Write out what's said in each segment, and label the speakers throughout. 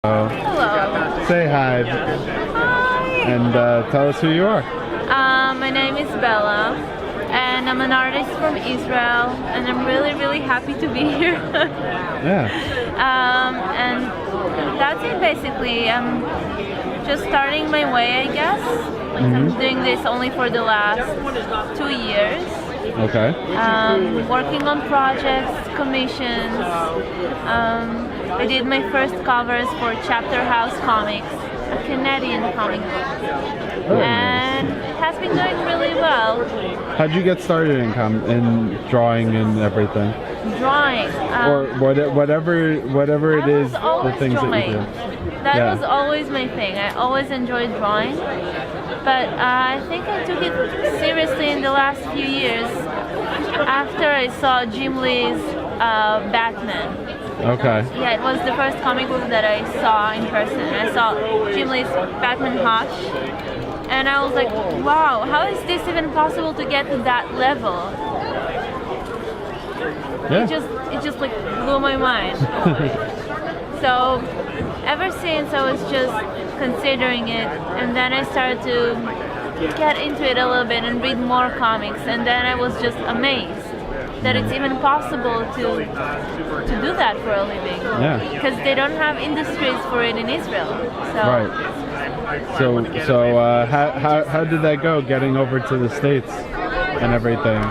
Speaker 1: Hello.
Speaker 2: Say hi.
Speaker 1: Hi.
Speaker 2: And tell us who you are.
Speaker 1: My name is Bella, and I'm an artist from Israel, and I'm really happy to be here.
Speaker 2: Yeah.
Speaker 1: And that's it basically. I'm just starting my way, I guess. I'm doing this only for the last 2 years.
Speaker 2: Okay.
Speaker 1: Working on projects, commissions. I did my first covers for Chapter House Comics, a Canadian comic book, and it has been doing really well.
Speaker 2: How'd you get started in drawing and everything?
Speaker 1: Drawing.
Speaker 2: Or whatever it is, the things
Speaker 1: drawing.
Speaker 2: that you do.
Speaker 1: That was always my thing. I always enjoyed drawing, but I think I took it seriously in the last few years after I saw JayLiebs Batman.
Speaker 2: Okay.
Speaker 1: Yeah, it was the first comic book that I saw in person. I saw JayLiebs Batman Hush, and I was like, wow, how is this even possible to get to that level?
Speaker 2: Yeah.
Speaker 1: It just like blew my mind. So ever since I was just considering it, and then I started to get into it a little bit and read more comics, and then I was just amazed that it's even possible to do that for a living.
Speaker 2: Yeah.
Speaker 1: Because they don't have industries for it in Israel. So.
Speaker 2: Right. So how did that go, getting over to the States and everything?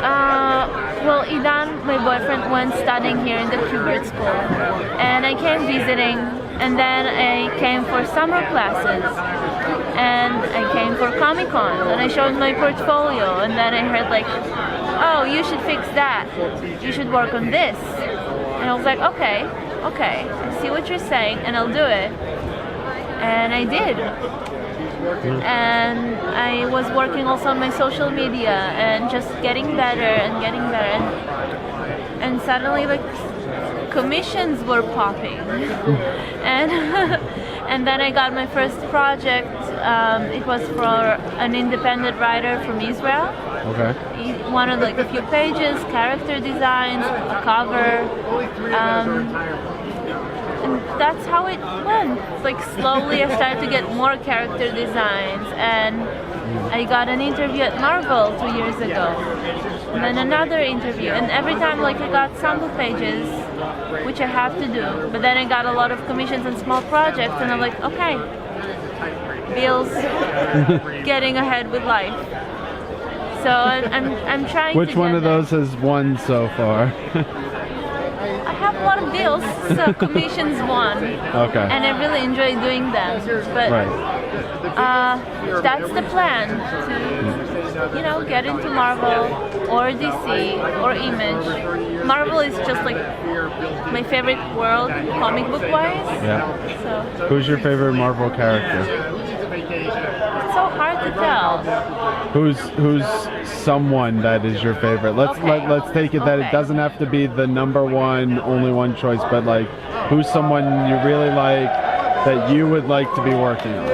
Speaker 1: Well, Idan, my boyfriend, went studying here in the Kubert school, and I came visiting, and then I came for summer classes, and I came for Comic-Con, and I showed my portfolio, and then I heard like, oh, you should fix that, you should work on this, and I was like, okay, I see what you're saying, and I'll do it, and I did. And I was working also on my social media and just getting better, and suddenly like commissions were popping, and and then I got my first project. It was for an independent writer from Israel.
Speaker 2: Okay.
Speaker 1: He wanted like a few pages, character designs, a cover. And that's how it went. Like slowly I started to get more character designs, and I got an interview at Marvel 2 years ago, and then another interview, and every time like I got sample pages, which I have to do, but then I got a lot of commissions and small projects, and I'm like, okay, bills, getting ahead with life. So I'm trying
Speaker 2: Which
Speaker 1: to
Speaker 2: one
Speaker 1: get
Speaker 2: of those has won so far?
Speaker 1: I have a lot of deals, so commissions won.
Speaker 2: Okay.
Speaker 1: And I really enjoy doing them. But that's the plan, to get into Marvel or DC or Image. Marvel is just like my favorite world, comic book wise.
Speaker 2: Yeah.
Speaker 1: So
Speaker 2: Who's your favorite Marvel character?
Speaker 1: it's so hard to tell.
Speaker 2: Who's someone that is your favorite? Let's take it that it doesn't have to be the only one choice, but like who's someone you really like that you would like to be working on?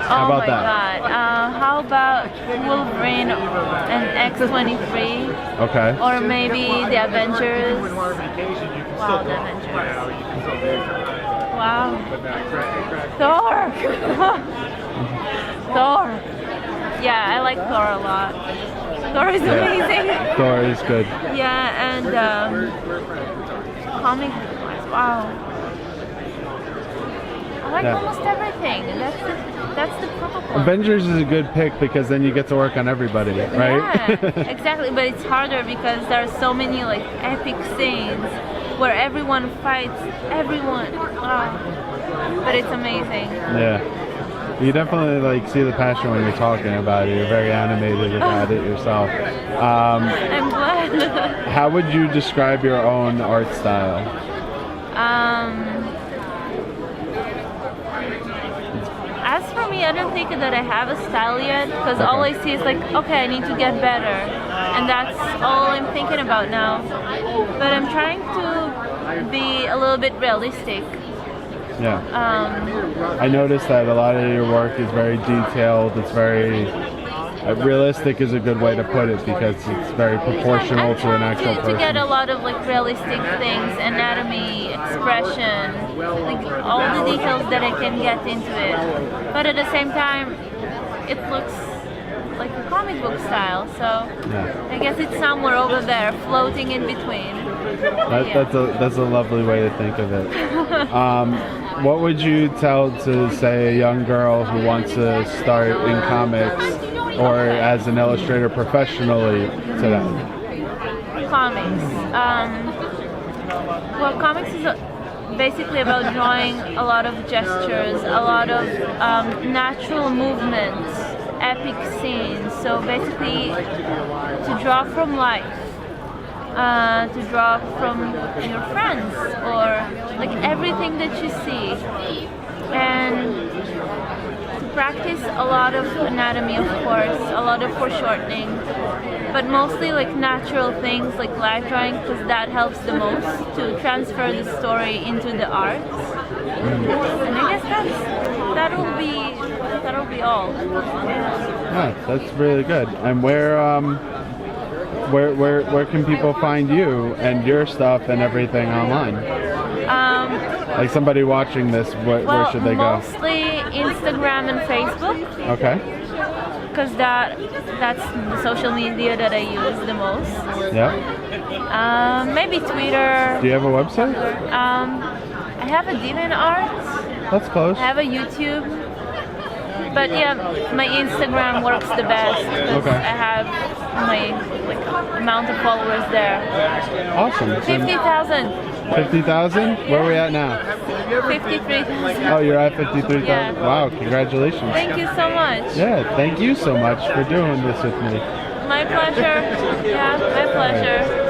Speaker 2: How about that?
Speaker 1: God. How about Wolverine and X-23?
Speaker 2: Okay.
Speaker 1: Or maybe the Avengers. Wow, the Avengers. Wow. Thor! Thor! Yeah, I like Thor a lot. Thor is amazing.
Speaker 2: Thor is good.
Speaker 1: Yeah, and comic wise, wow. I like almost everything. That's the problem.
Speaker 2: Avengers is a good pick because then you get to work on everybody, right?
Speaker 1: Yeah, exactly. But it's harder because there are so many like epic scenes where everyone fights everyone. But it's amazing.
Speaker 2: Yeah. You definitely like see the passion when you're talking about it. You're very animated about it yourself.
Speaker 1: I'm glad.
Speaker 2: How would you describe your own art style?
Speaker 1: As for me, I don't think that I have a style yet, because all I see is like, okay, I need to get better, and that's all I'm thinking about now. But I'm trying to be a little bit realistic.
Speaker 2: Yeah. I noticed that a lot of your work is very detailed. It's very realistic is a good way to put it because it's very proportional to an actual person.
Speaker 1: To get a lot of like realistic things, anatomy, expression, like all the details that I can get into it. But at the same time, it looks like a comic book style, so
Speaker 2: Yeah.
Speaker 1: I guess it's somewhere over there, floating in between.
Speaker 2: That's a lovely way to think of it. What would you tell to, say, a young girl who wants to start in comics or as an illustrator professionally to them?
Speaker 1: Comics. Well, comics is basically about drawing a lot of gestures, a lot of natural movements, epic scenes. So basically, to draw from life. To draw from your friends or like everything that you see, and to practice a lot of anatomy, of course, a lot of foreshortening, but mostly like natural things like life drawing, because that helps the most to transfer the story into the art. And I guess that'll be all.
Speaker 2: Yeah, that's really good. And where can people find you and your stuff and everything online? Like somebody watching this, where should they go?
Speaker 1: Mostly Instagram and Facebook.
Speaker 2: Okay.
Speaker 1: Because that's the social media that I use the most.
Speaker 2: Yeah.
Speaker 1: Maybe Twitter.
Speaker 2: Do you have a website?
Speaker 1: I have a DeviantArt.
Speaker 2: That's close.
Speaker 1: I have a YouTube. But yeah, my Instagram works the best because
Speaker 2: Okay.
Speaker 1: I have my amount of followers there.
Speaker 2: Awesome.
Speaker 1: 50,000.
Speaker 2: 50,000? Where are we at now?
Speaker 1: 53,000.
Speaker 2: Oh, you're at 53,000?
Speaker 1: Yeah.
Speaker 2: Wow, congratulations.
Speaker 1: Thank you so much.
Speaker 2: Yeah, thank you so much for doing this with me.
Speaker 1: My pleasure. Yeah, my pleasure.